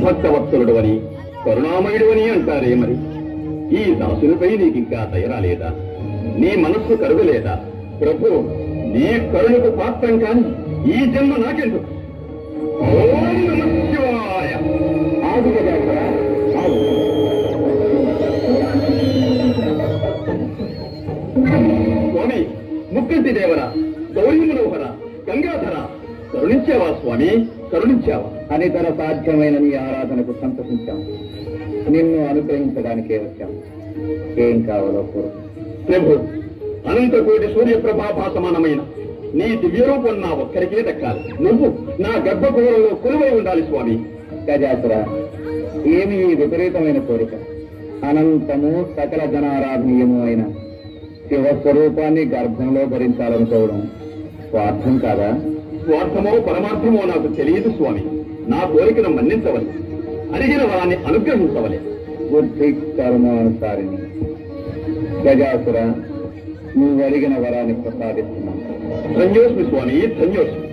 భక్తవత్సలుడు అని కరుణామయుడు అని అంటారే మరి ఈ దాసునిపై నీకింకా దయరాలేదా? నీ మనస్సు కరుగలేదా? ప్రభు, నీ కరుణకు పాత్రం కాని ఈ జన్మ నాకెందుకు? ఓం నమః శివాయ. ఆగు గజాసురా, ఆగు. స్వామి, ముక్కంటి దేవర, గౌరీ మనోహర, గంగాధర, కరుణించావా స్వామి, కరుణించావా? అనితర సాధ్యమైన నీ ఆరాధనకు సంతోషించాం. నిన్ను అనుగ్రహించడానికే వచ్చాం. ఏం కావాలో కోరు. ప్రభు, అనంతకోటి సూర్యప్రభాభాసమానమైన నీ దివ్యరూపం నా ఒక్కరికే దక్కాలి. నువ్వు నా గర్భగృహంలో కొలువై ఉండాలి స్వామి. గజాసుర, ఏమి ఈ విపరీతమైన కోరిక? అనంతము సకల జనారాధనీయము అయిన శివస్వరూపాన్ని గర్భంలో భరించాలనుకోవడం స్వార్థం కాదా? స్వార్థమో పరమార్థమో నాకు తెలియదు స్వామి. నా కోరికను మన్నించవలే, అడిగిన వరాన్ని అనుగ్రహించవలే. బుద్ధి కర్మానుసారిని. గజాసుర, నువ్వు అడిగిన వరాన్ని ప్రసాదిస్తున్నాను. ధన్యోస్మి స్వామి, ధన్యోస్మి.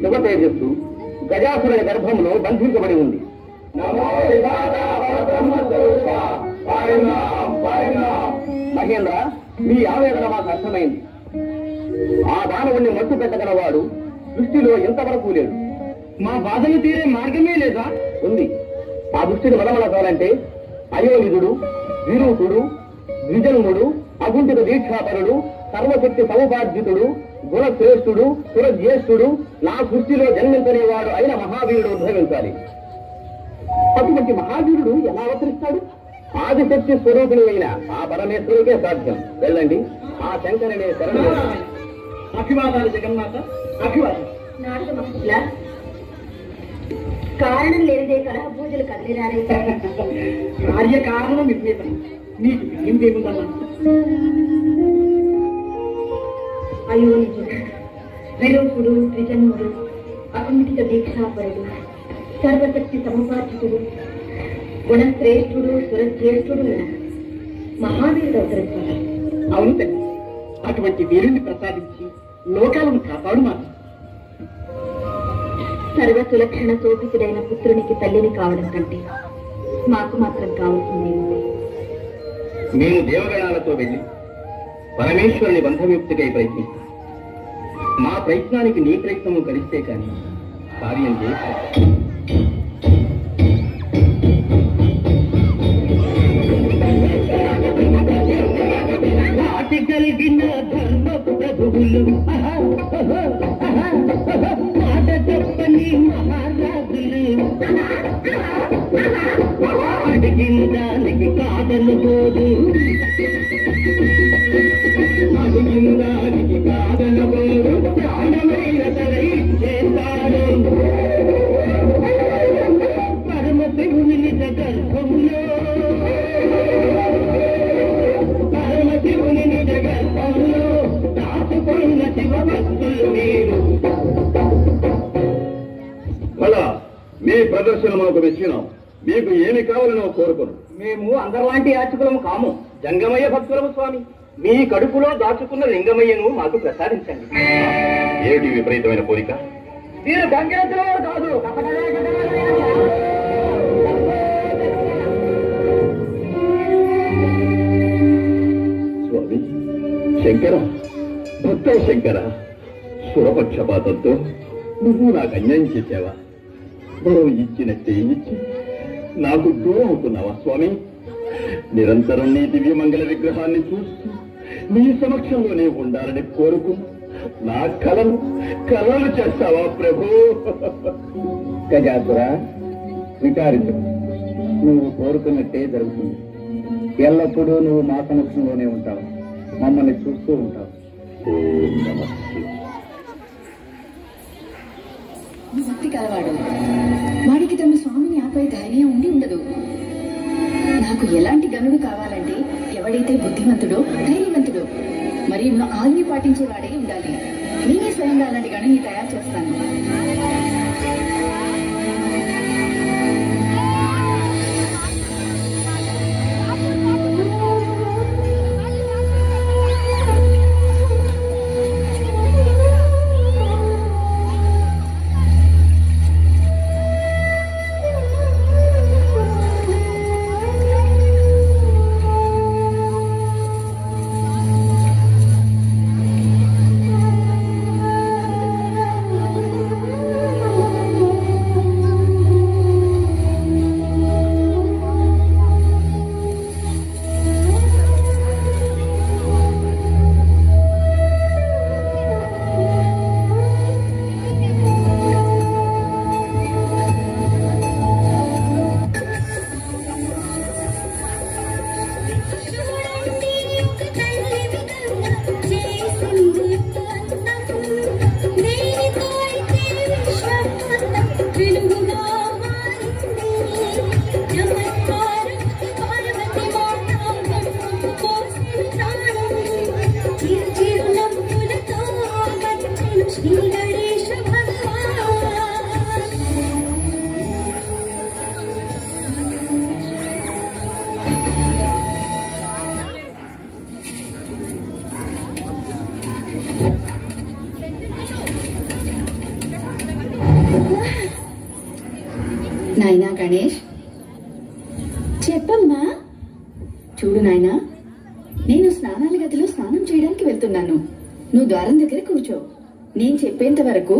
శివ తేజస్సు గజాసురుని గర్భంలో బంధించబడి ఉంది. మహేంద్ర, మీ ఆవేదన మాకు అర్థమైంది. ఆ దానవుణ్ణి మట్టు పెట్టగలవాడు దృష్టిలో ఎంతవరకు లేడు. మా బాధలు తీరే మార్గమే లేదా? ఉంది. ఆ దృష్టిని మొదలమలచాలంటే అయోనిధుడు, విరూపుడు, ద్విజన్ముడు, అగుంఠిత దీక్షాపరుడు, సర్వశక్తి సముపార్జితుడు, గుణశ్రేష్ఠుడు, సురజ్యేష్ఠుడు, నా సృష్టిలో జన్మించనేవాడు అయిన మహావీరుడు ఉద్భవించాలి. అటువంటి మహావీరుడు ఎలా అవతరిస్తాడు? ఆదిశక్తి స్వరూపిణి అయిన ఆ పరమేశ్వరుడికే సాధ్యం. వెళ్ళండి, ఆ శంకరునే శరణు. అభివాదాలు జగన్మాత, అభివాదం. కారణం లేనిదే కలహ పూజలు కదిలిరారే. కార్యకారణం విపరీతం. నీకు ఏమిటేముందన్నా? అయోనిజుడు, విరూపుడు, ద్విజన్ముడు, అకుంఠిత దీక్షాపరుడు, సర్వశక్తి సముపార్జితుడు, గుణశ్రేష్ఠుడు, సురజ్యేష్ఠుడు మహావీరుడు అవతరించారు. అవును తల్లి, అటువంటి వీరుని ప్రసాదించి లోకాలను కాపాడు మాత. సర్వసులక్షణ శోభితుడైన పుత్రునికి తల్లిని కావడం కంటే మాకు మాత్రం కావాల్సింది ఉంది. మేము దేవగణాలతో వెళ్ళి పరమేశ్వరుని బంధవిముక్తికై ప్రయత్నిస్తాం. మా ప్రయత్నానికి నీ ప్రయత్నము కలిస్తే కానీ కార్యం చేస్తాం. కలిగిన ధర్మ ప్రభువులు, మాట చెప్పని మహారాజులు, అడిగిన దానికి కాదను పోదు, అడిగిన దానికి కాదను పోదు, ప్రాణమైన తరై చేస్తాడు. పరమ శివుని నిజ గర్భములో, పరమ శివుని నిజ గర్భములో దాచుకున్న శివ భక్తులు మీరు. అలా మీ ప్రదర్శన మనకు మెచ్చినాం. మీకు ఏమి కావాలనో కోరుకోను. మేము అందరిలాంటి యాచకులము కాము. జంగమయ్య భక్తులము స్వామి. మీ కడుపులో దాచుకున్న లింగమయ్యను మాకు ప్రసాదించండి. ఏమిటి విపరీతమైన కోరిక? మీరు గంగేశ్వర కాదు. స్వామి, శంకర, అంతా శంకర, సురపక్షపాతంతో నువ్వు నాకు అన్యాయం చేసావా? మరో ఇచ్చినట్టే ఇచ్చి నాకు దూరం అవుతున్నావా స్వామి? నిరంతరం నీ దివ్యమంగళ విగ్రహాన్ని చూస్తూ నీ సమక్షంలోనే ఉండాలని కోరుకు నా కలలు చేస్తావా ప్రభు? గజాసుర, విచారించు. నువ్వు కోరుకున్నట్టే జరుగుతుంది. ఎల్లప్పుడూ నువ్వు మా సమక్షంలోనే ఉంటావు, మమ్మల్ని చూస్తూ ఉంటావు. ఓం నమః శివాయ. భక్తి కలవాడు, వాడికి తమ స్వామిని ఆపై ధైర్యం ఉండి ఉండదు. నాకు ఎలాంటి గనుడు కావాలంటే ఎవడైతే బుద్ధిమంతుడో ధైర్యవంతుడో మరియు నా ఆజ్ఞ పాటించేవాడే ఉండాలి. నేనే స్వయంగా అలాంటి గణుని తయారు చేస్తాను. నాయనా గణేష్, చెప్పమ్మా. చూడు నాయనా, నేను స్నానాల గదిలో స్నానం చేయడానికి వెళ్తున్నాను. నువ్వు ద్వారం దగ్గర కూర్చో. నేను చెప్పేంత వరకు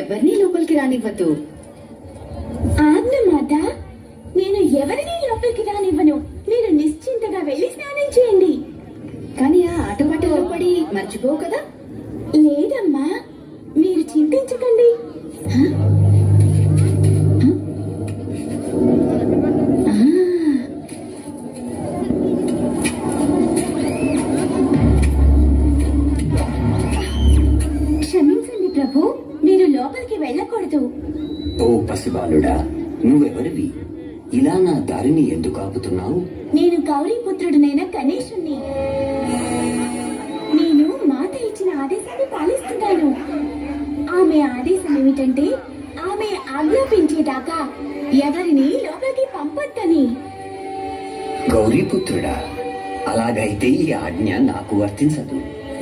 ఎవరినీ లోపలికి రానివ్వద్దు. ఆజ్ఞమాత, నేను ఎవరినీ లోపలికి రానివ్వను. మీరు నిశ్చింతగా వెళ్ళి స్నానం చేయండి. కానీ ఆ ఆటపాటలో పడి మర్చిపోవు కదా? లేదమ్మా, మీరు చింతించకండి. క్షమించండి ప్రభు, మీరు లోపలికి వెళ్ళకూడదు. ఓ పసిబాలుడా, నువ్వెవరివి? ఇలా నా దారిని ఎందుకు ఆపుతున్నావు? నేను గౌరీపుత్రుడినైన గణేశుణ్ణి. నేను మాత ఇచ్చిన ఆదేశాన్ని పాలిస్తున్నాను. ఆమె ఆదేశం ఏమిటంటే ఆమె ఆజ్ఞాపించేదాకా ఎవరిని లోపలికి పంపొద్దని. గౌరీపుత్రుడా, అలాగైతే ఈ ఆజ్ఞ నాకు వర్తించదు.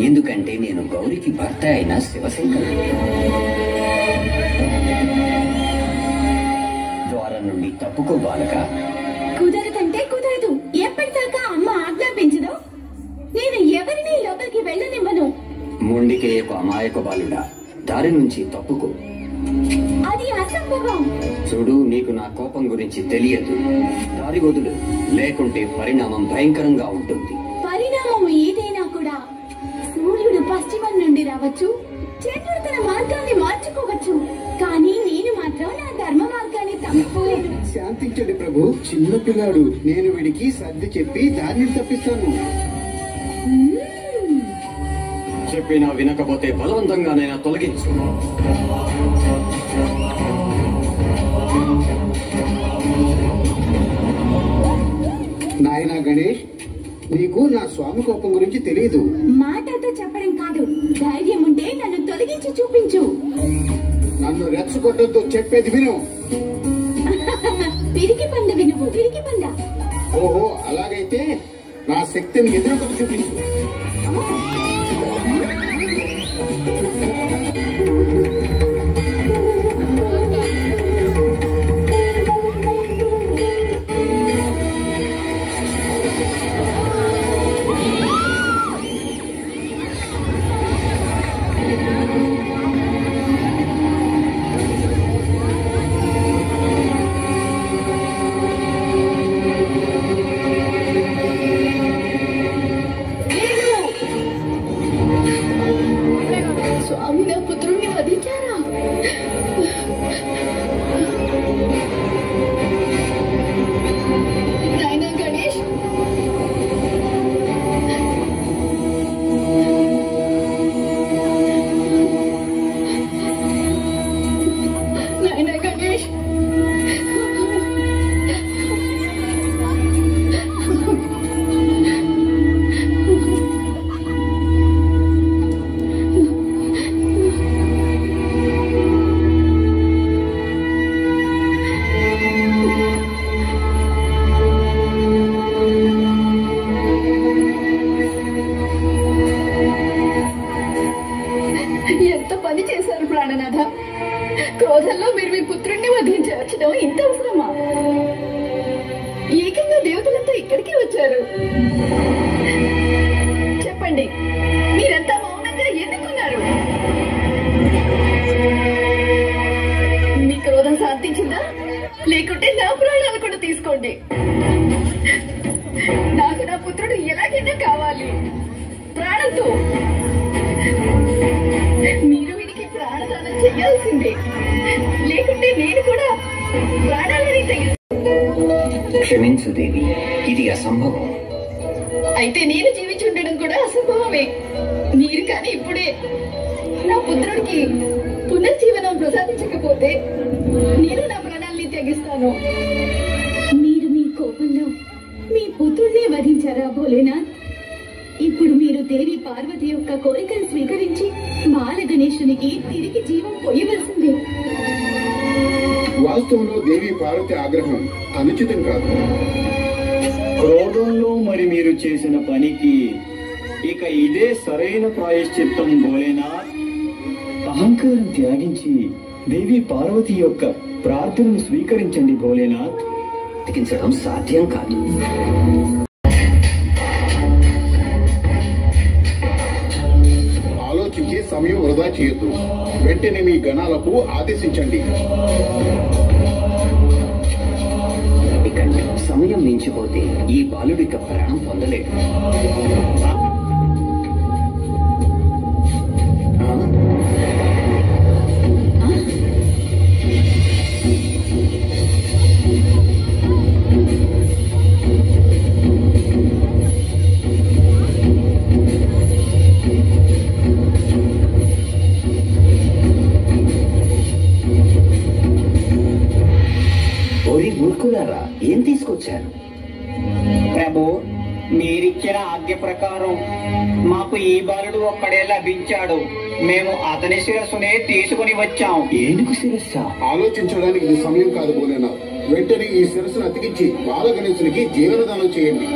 ఎందుకంటే నేను గౌరికి భర్త అయిన శివశంకరుడు. ద్వారం నుండి తప్పుకోవాలక? కుదరదంటే కుదరదు. ఎప్పటిదాకా అమ్మ ఆజ్ఞాపించదు నేను ఎవరిని లోపలికి వెళ్ళనివ్వను. మొండికే ఒక అమాయక బాలుడా, దారి నుంచి తప్పుకో. అది అసంభవం. చూడు, నీకు నా కోపం గురించి తెలియదు. దారి వదులు, లేకుంటే పరిణామం భయంకరంగా ఉంటుంది. పరిణామం ఏదైనా కూడా సూర్యుడు పశ్చిమం నుండి రావచ్చు, చంద్రుడు తన మార్గాన్ని మార్చుకోవచ్చు. కానీ నేను మాత్రం నా ధర్మ మార్గాన్ని తప్పిపోలేదు. శాంతించండి ప్రభు, చిన్నపిల్లాడు. నేను వీడికి సర్ది చెప్పి దారిని తప్పిస్తాను. చెప్పినా వినకపోతే బలవంతంగానైనా తొలగించు. నాయనా గణేష్, నీకు నా స్వామి కోపం గురించి తెలియదు. మాటతో చెప్పడం కాదు, ధైర్యం ఉంటే నన్ను తొలగించి చూపించు. నన్ను రెచ్చగొట్టొద్దు, చెప్పేది విను. తిరిగి పంద వినువు, తిరిగి పంద. ఓహో, అలాగైతే నా శక్తిని ఎదురుకొని చూపించు. వచ్చారు? చెప్పండి, మీరంతా మౌనంగా ఎందుకున్నారు? మీ క్రోధం శాంతించిందా? లేకుంటే నా ప్రాణాలు కూడా తీసుకోండి. నాకు నా పుత్రుడు ఎలాగైనా కావాలి, ప్రాణంతో. మీరు వీడికి ప్రాణదానం చేయాల్సిందే, లేకుంటే నేను కూడా ప్రాణాలని తెగిస్తాను. క్షమించు దేవి, ఇది అసంభవం. అయితే నేను జీవించి ఉండడం కూడా అసంభవమే. మీరు కానీ ఇప్పుడే నా పుత్రుడికి పునర్జీవనం ప్రసాదించకపోతే నేను నా ప్రాణాల్ని త్యగిస్తాను. మీరు మీ కోపంలో మీ పుత్రుడిని వధించారా భోలేనాథ్? ఇప్పుడు మీరు దేవి పార్వతి యొక్క కోరికను స్వీకరించి బాల గణేశునికి తిరిగి జీవం పోయవలసిందే. వాస్తవంలో దేవి పార్వతి ఆగ్రహం అనుచితం కాదు. క్రోధంలో మరి మీరు చేసిన పనికి ఇక ఇదే సరైన ప్రాయశ్చిత్తం భోలేనాథ్. అహంకారం త్యాగించి దేవి పార్వతి యొక్క ప్రార్థనను స్వీకరించండి భోలేనాథ్. బ్రతికించడం సాధ్యం కాదు. ఆలోచించి సమయం వృధా చేయొద్దు. వెంటనే మీ గణాలకు ఆదేశించండి. ఇకండి సమయం మించిపోతే ఈ బాలుడిక ప్రాణం పొందలేడు. ఓరి మూర్ఖులారా, ఏం తీసుకొచ్చారు? ప్రభు, మీరిచ్చిన ఆజ్ఞ ప్రకారం మాకు ఈ బాలుడు ఒక్కడే లభించాడు. మేము అతని శిరస్సునే తీసుకుని వచ్చాం. ఏనుగు శిరస్స? ఆలోచించడానికి ఇది సమయం కాదు భోలేనాథ్. వెంటనే ఈ శిరస్సును అతికించి బాల గణేశునికి జీవనదానం చేయండి.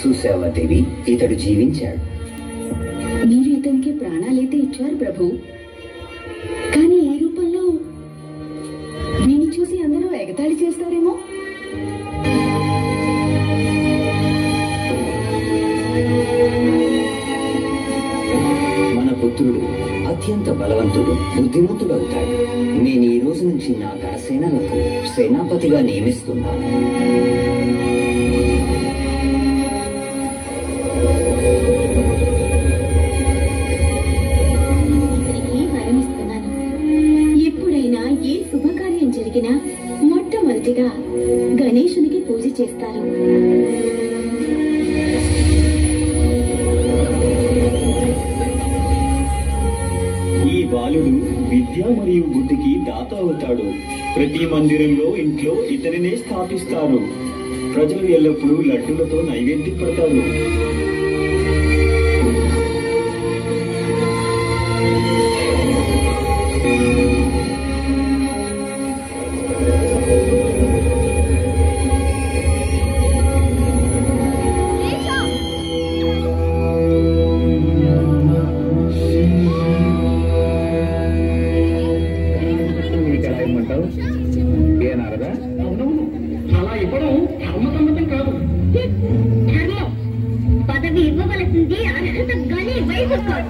చూసావా దేవి, ఇతడు జీవించాడు. మీరు ఇతనికి ప్రాణాలైతే ఇచ్చారు ప్రభు, కానీ ఏ రూపంలో? దీన్ని చూసి అందరూ ఎగతాళి చేస్తారేమో. మన పుత్రుడు అత్యంత బలవంతుడు, బుద్ధిమంతుడు అవుతాడు. నేను ఈ రోజు నుంచి నా గణసేనలకు సేనాపతిగా నియమిస్తున్నాను. ఎప్పుడైనా ఏ శుభకార్యం జరిగినా మొట్టమొదటిగా గణేశునికి పూజ చేస్తారు. ఈ బాలుడు విద్య మరియు బుద్ధికి దాత అవుతాడు. ప్రతి మందిరంలో, ఇంట్లో ఇతనినే స్థాపిస్తారు. ప్రజలు ఎల్లప్పుడూ లడ్డులతో నైవేద్యం పెడతారు. ఏనారదా? అలా ఇవ్వడం ధర్మసమ్మతం కాదు. ధర్మం పదవి ఇవ్వవలసింది అర్హత గాని వయసు కాదు.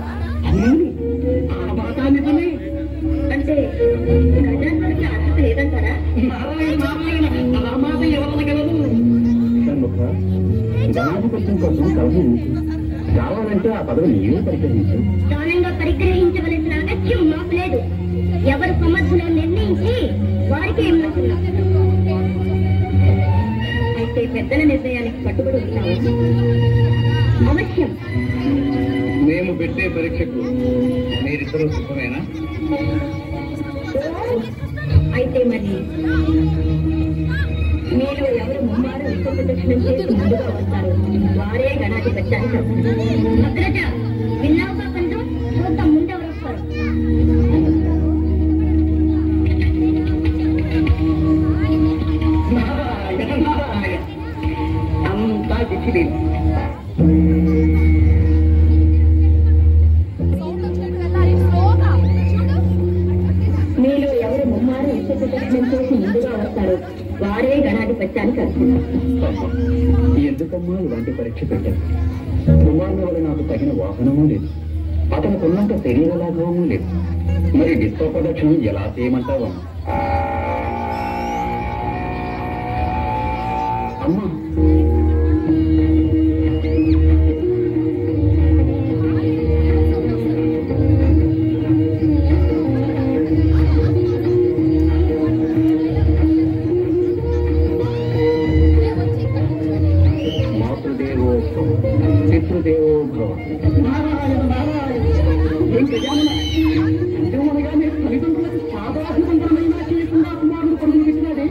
ఆ మాట నిజమే. అంటే గజానికి అర్హత లేదంటారా? నారాయణ నారాయణ, ఆ మాట ఎవరనగలదు? గణాధిపత్యం కోసం కలహం కావాలంటే ఆ పదవి నీవే పరిగ్రహించు. దానంగా పరిగ్రహించవలసిన అగత్యం మాకు లేదు. ఎవరు సమర్థులో నిర్ణయించి వారికి ఏమవుతున్నా. అయితే పెద్దల నిర్ణయానికి కట్టుబడి ఉన్నాము. అవశ్యం మేము పెట్టే పరీక్షకు మీరిద్దరూ సిద్ధమేనా? అయితే మరి మీరు ఎవరు ముమ్మారు విశ్వప్రదక్షిణం చేసి ముందుగా వస్తారు వారే గణాధిపత్యానికి అగ్రజ విన్నావు కాకుండా చూద్దాం ముందెవరు వస్తారు. అంతా దిక్కిలేదు. మీలో ఎవరు ముమ్మారు విశ్వప్రదక్షిణం చేసి ముందుగా వస్తారు వారే గణాధిపత్యానికి అర్హులు. ఎందుకమ్మా ఇలాంటి పరీక్ష పెట్టాను? కుమారుల వల్ల నాకు తగిన వాహనమూ లేదు, అతనికి ఉన్నంత శరీర లాభమూ లేదు. మరి విశ్వ ప్రదక్షిణం ఎలా చేయమంటావా? అమ్మా పితృదేవో భవ. ఏం గజానన అంతేమనగానే తల్లిదండ్రులకు సాధారణమైన చేయకుండా కుమారుడు కొడుకునిచ్చినాడే,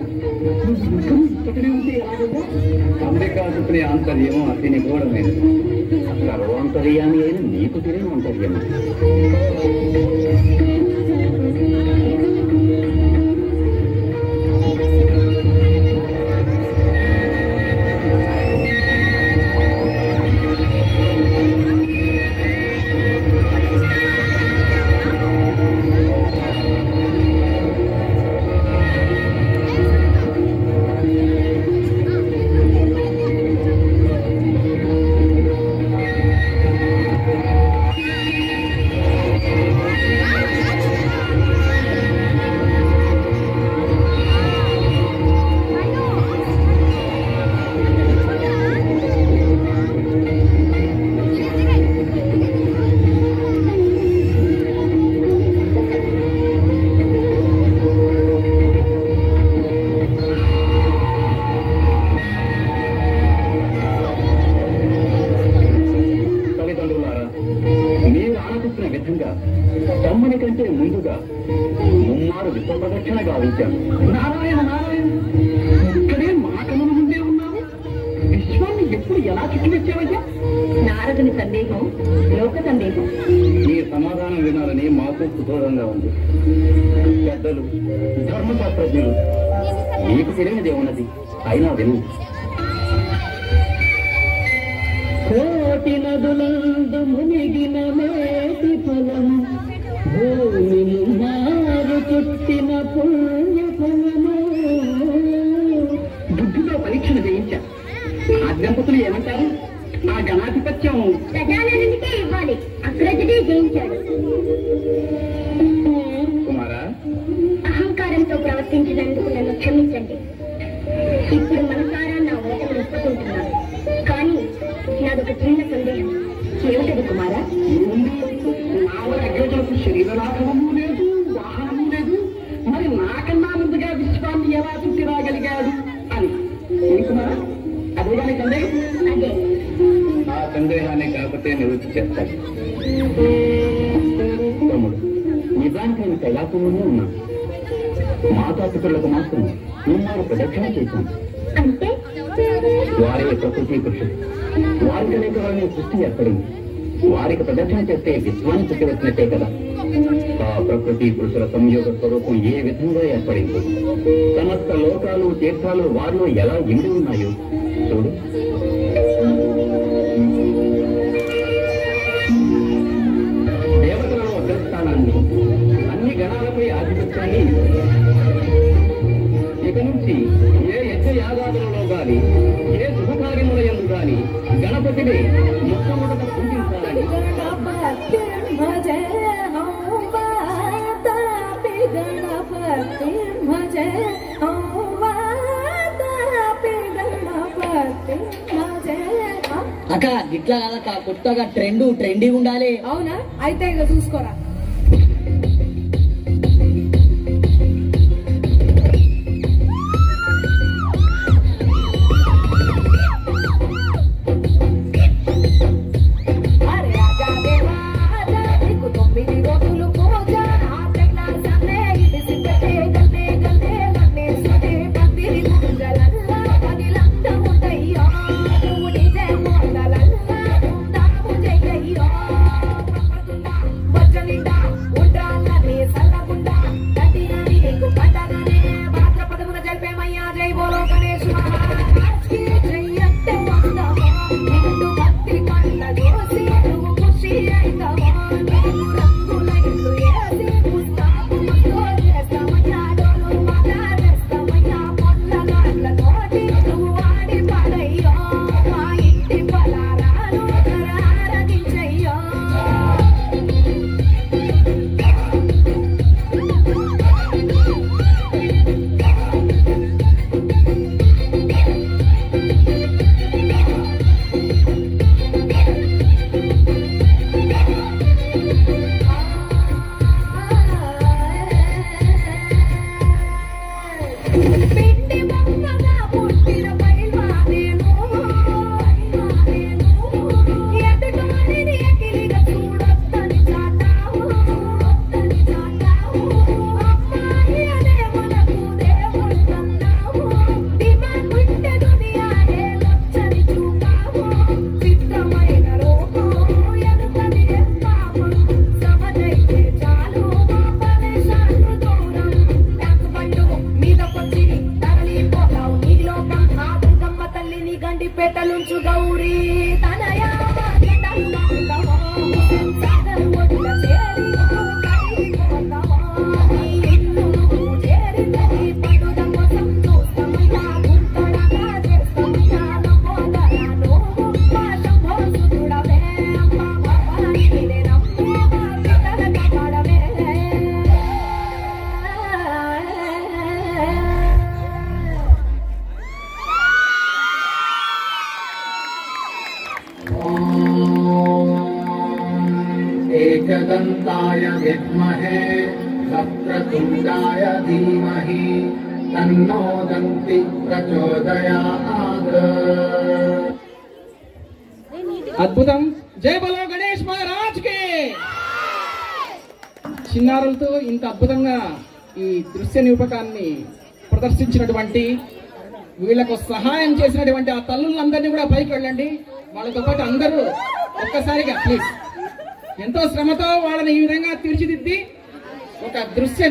ఇక్కడే ఉంటే ఎలాగో. అంబికాసుని ఆంతర్యము అతి నిగూఢమైనది. సర్వాంతర్యామి అయిన నీకు తెలియని ఆంతర్యము. తమ్ముని కంటే ముందుగా ముమ్మారు విశ్వ ప్రదక్షిణ గావించాను. నారాయణ నారాయణ, ఇక్కడే మాటల ముందే ఉన్నావు. విశ్వాన్ని ఎప్పుడు ఎలా చుట్టుకొచ్చావయ్యా? నారదుని సందేహం లోక సందేహం. ఈ సమాధానం వినాలని మాకు కుతూహలంగా ఉంది. పెద్దలు, ధర్మశాస్త్రజ్ఞులు, నీకు తెలియనిదే ఉన్నది, అయినా విను. కోటి నదులందు మునిగిన మేటి ఫలము, భూమి ముమ్మారు చుట్టిన పుణ్య ఫలము. బుద్ధిలో పరీక్షలు చేయించా. ఆ దంపతులు ఏమంటారు? ఆ గణాధిపత్యం గజాననునికే ఇవ్వాలి, అగ్రజుడే జయించాడు. కుమారా, అహంకారంతో ప్రవర్తించినందుకు నన్ను క్షమించండి. ఇప్పుడు మనసారా నా ఓటమి ఒప్పుకుంటున్నాను. కానీ నాదొక చిన్న సందేహం. ఏమిటది కుమారా? అగ్రజులకు శరీర లాభము లేదు, వాహనము లేదు, మరి నాకన్నా ముందుగా విశ్వాన్ని ఎలా చుట్టి రాగలిగాడు అని. కుమారా, అదే కానీ సందేహం. అదే ఆ సందేహాన్ని కాకపోతే నివృత్తి చేస్తాడు. తమ్ముడు, నిజానికి నేను కైలాసంలోనే ఉన్నాను. మాతాపితరులకు మాత్రం ముమ్మారు ప్రదక్షిణ చేశాను. అంటే వారి ప్రకృతి పురుషుడు, వారికి అనేక వారిని సృష్టి ఏర్పడింది. వారికి ప్రదక్షిణ చేస్తే విశ్వాన్ని చుట్టివచ్చినట్టే కదా. ఆ ప్రకృతి పురుషుల సంయోగ స్వరూపం ఏ విధంగా ఏర్పడింది, సమస్త లోకాలు తీర్థాలు వారిలో ఎలా ఎండి ఉన్నాయో చూడు. దేవతలలో అగ్రస్థానాన్ని, అన్ని గణాలపై ఆధిపత్యాన్ని, ఇక నుంచి ఏ యజ్ఞ యాగాదులలో గాని, ఏ శుభకార్యముల యందు గాని గణపతిని మొట్టమొదట పూజించాలని. అక్క ఇట్లా కదక్క, కొత్తగా ట్రెండీ ఉండాలి. అవునా? అయితే ఇక చూసుకోరా. అరే రాజా దేవా एकदन्ताय विद्महे वक्रतुण्डाय धीमहि तन्नो दन्ति प्रचोदयात्। అద్భుతం. జై బలో గణేష్ మహారాజ్ కి. చిన్నారులతో ఇంత అద్భుతంగా ఈ దృశ్య నిరూపకాన్ని ప్రదర్శించినటువంటి వీళ్ళకు సహాయం చేసినటువంటి ఆ తల్లులందరినీ కూడా పైకి వెళ్ళండి. వాళ్ళతో పాటు అందరూ ఒక్కసారిగా ప్లీజ్. ఎంతో శ్రమతో వాళ్ళని ఈ విధంగా తీర్చిదిద్ది ఒక దృశ్య